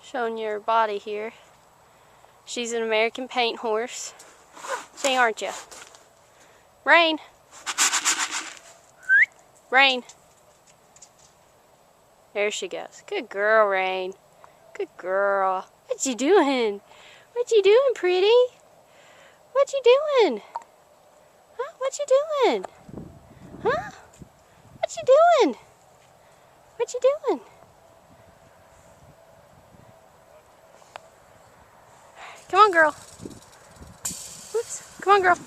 Showing you her body here. She's an American paint horse. See, aren't you? Rain. Rain. There she goes. Good girl, Rain. Good girl. What you doing? What you doing, pretty? What you doing? Huh? What you doing? Huh? What you doing? What you doing? Come on, girl. Oops. Come on, girl.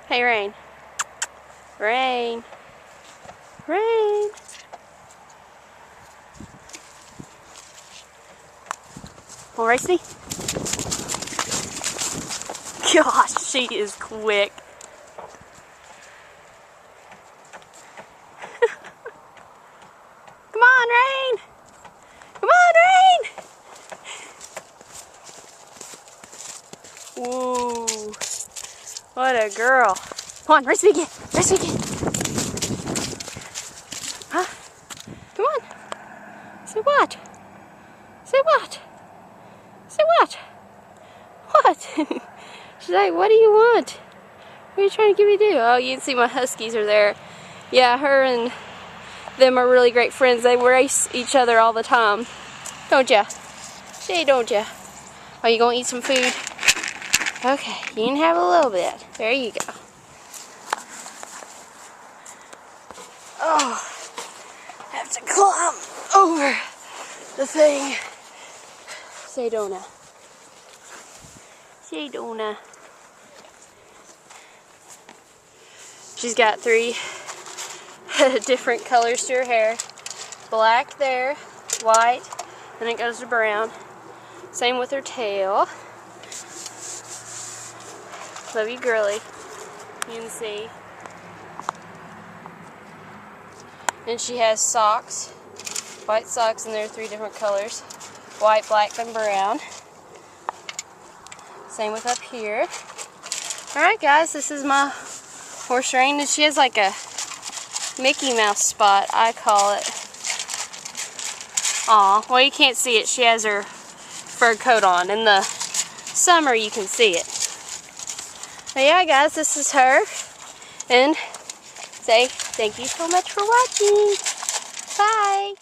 Hey, Rain. Rain. Rain. Want to race me? Gosh, she is quick. Come on, Rain. Come on, Rain. Whoa. What a girl. Come on, race me again. Race me again. Huh? Come on. Say what? Say what? Say what? What? She's like, what do you want? What are you trying to get me to do? Oh, you can see my huskies are there. Yeah, her and them are really great friends. They race each other all the time. Don't ya? Say, don't ya? Are you going to eat some food? Okay, you can have a little bit. There you go. Oh, I have to climb over the thing. Say, Donna. Say, Donna. She's got 3 different colors to her hair. Black there, white, then it goes to brown. Same with her tail. Love you, girly. You can see. And she has socks. White socks, and there are 3 different colors. White, black, and brown. Same with up here. Alright guys, this is my horse Rain, and she has like a Mickey Mouse spot, I call it. Aw, well you can't see it. She has her fur coat on. In the summer you can see it. But yeah guys, this is her. And say thank you so much for watching. Bye.